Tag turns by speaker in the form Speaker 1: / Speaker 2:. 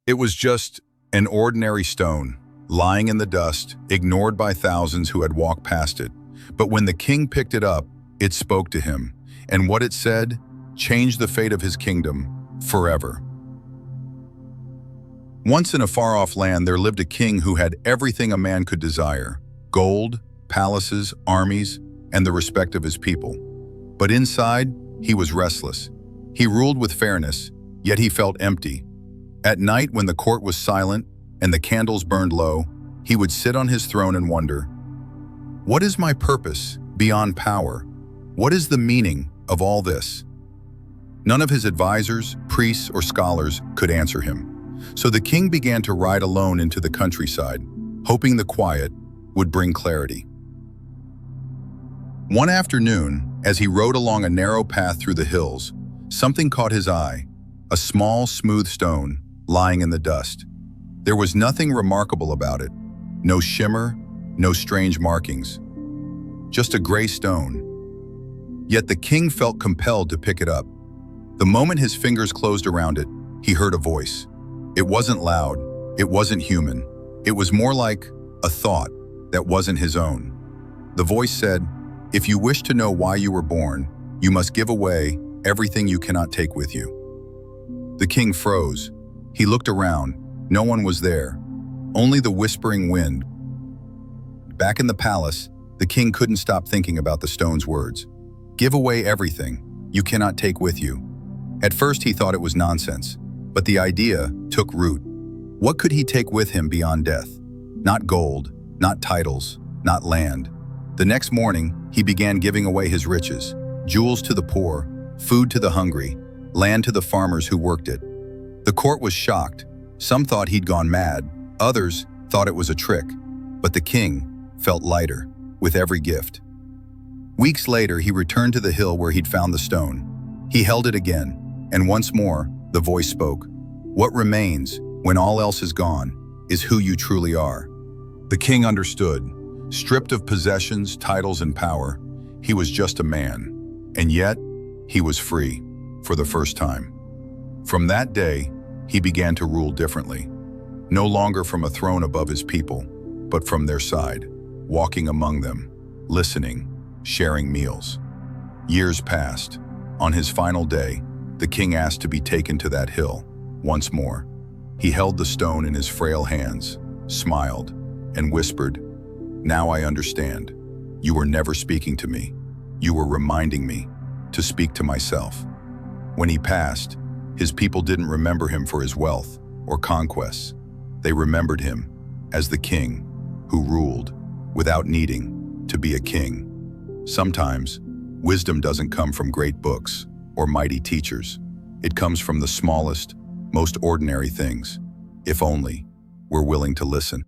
Speaker 1: It was just an ordinary stone, lying in the dust, ignored by thousands who had walked past it. But when the king picked it up, it spoke to him, and what it said changed the fate of his kingdom forever. Once in a far-off land, there lived a king who had everything a man could desire: gold, palaces, armies, and the respect of his people. But inside, he was restless. He ruled with fairness, yet he felt empty. At night, when the court was silent and the candles burned low, he would sit on his throne and wonder, "What is my purpose beyond power? What is the meaning of all this?" None of his advisors, priests, or scholars could answer him. So the king began to ride alone into the countryside, hoping the quiet would bring clarity. One afternoon, as he rode along a narrow path through the hills, something caught his eye: a small, smooth stone lying in the dust. There was nothing remarkable about it. No shimmer, no strange markings. Just a gray stone. Yet the king felt compelled to pick it up. The moment his fingers closed around it, he heard a voice. It wasn't loud, it wasn't human. It was more like a thought that wasn't his own. The voice said, "If you wish to know why you were born, you must give away everything you cannot take with you." The king froze. He looked around. No one was there, only the whispering wind. Back in the palace, the king couldn't stop thinking about the stone's words. Give away everything you cannot take with you. At first he thought it was nonsense, but the idea took root. What could he take with him beyond death? Not gold, not titles, not land. The next morning, he began giving away his riches: jewels to the poor, food to the hungry, land to the farmers who worked it. The court was shocked. Some thought he'd gone mad, others thought it was a trick, but the king felt lighter with every gift. Weeks later, he returned to the hill where he'd found the stone. He held it again, and once more, the voice spoke. What remains, when all else is gone, is who you truly are. The king understood. Stripped of possessions, titles, and power, he was just a man. And yet, he was free, for the first time. From that day, he began to rule differently. No longer from a throne above his people, but from their side, walking among them, listening, sharing meals. Years passed. On his final day, the king asked to be taken to that hill once more. He held the stone in his frail hands, smiled, and whispered, "Now I understand. You were never speaking to me. You were reminding me to speak to myself." When he passed, his people didn't remember him for his wealth or conquests. They remembered him as the king who ruled without needing to be a king. Sometimes, wisdom doesn't come from great books or mighty teachers. It comes from the smallest, most ordinary things, if only we're willing to listen.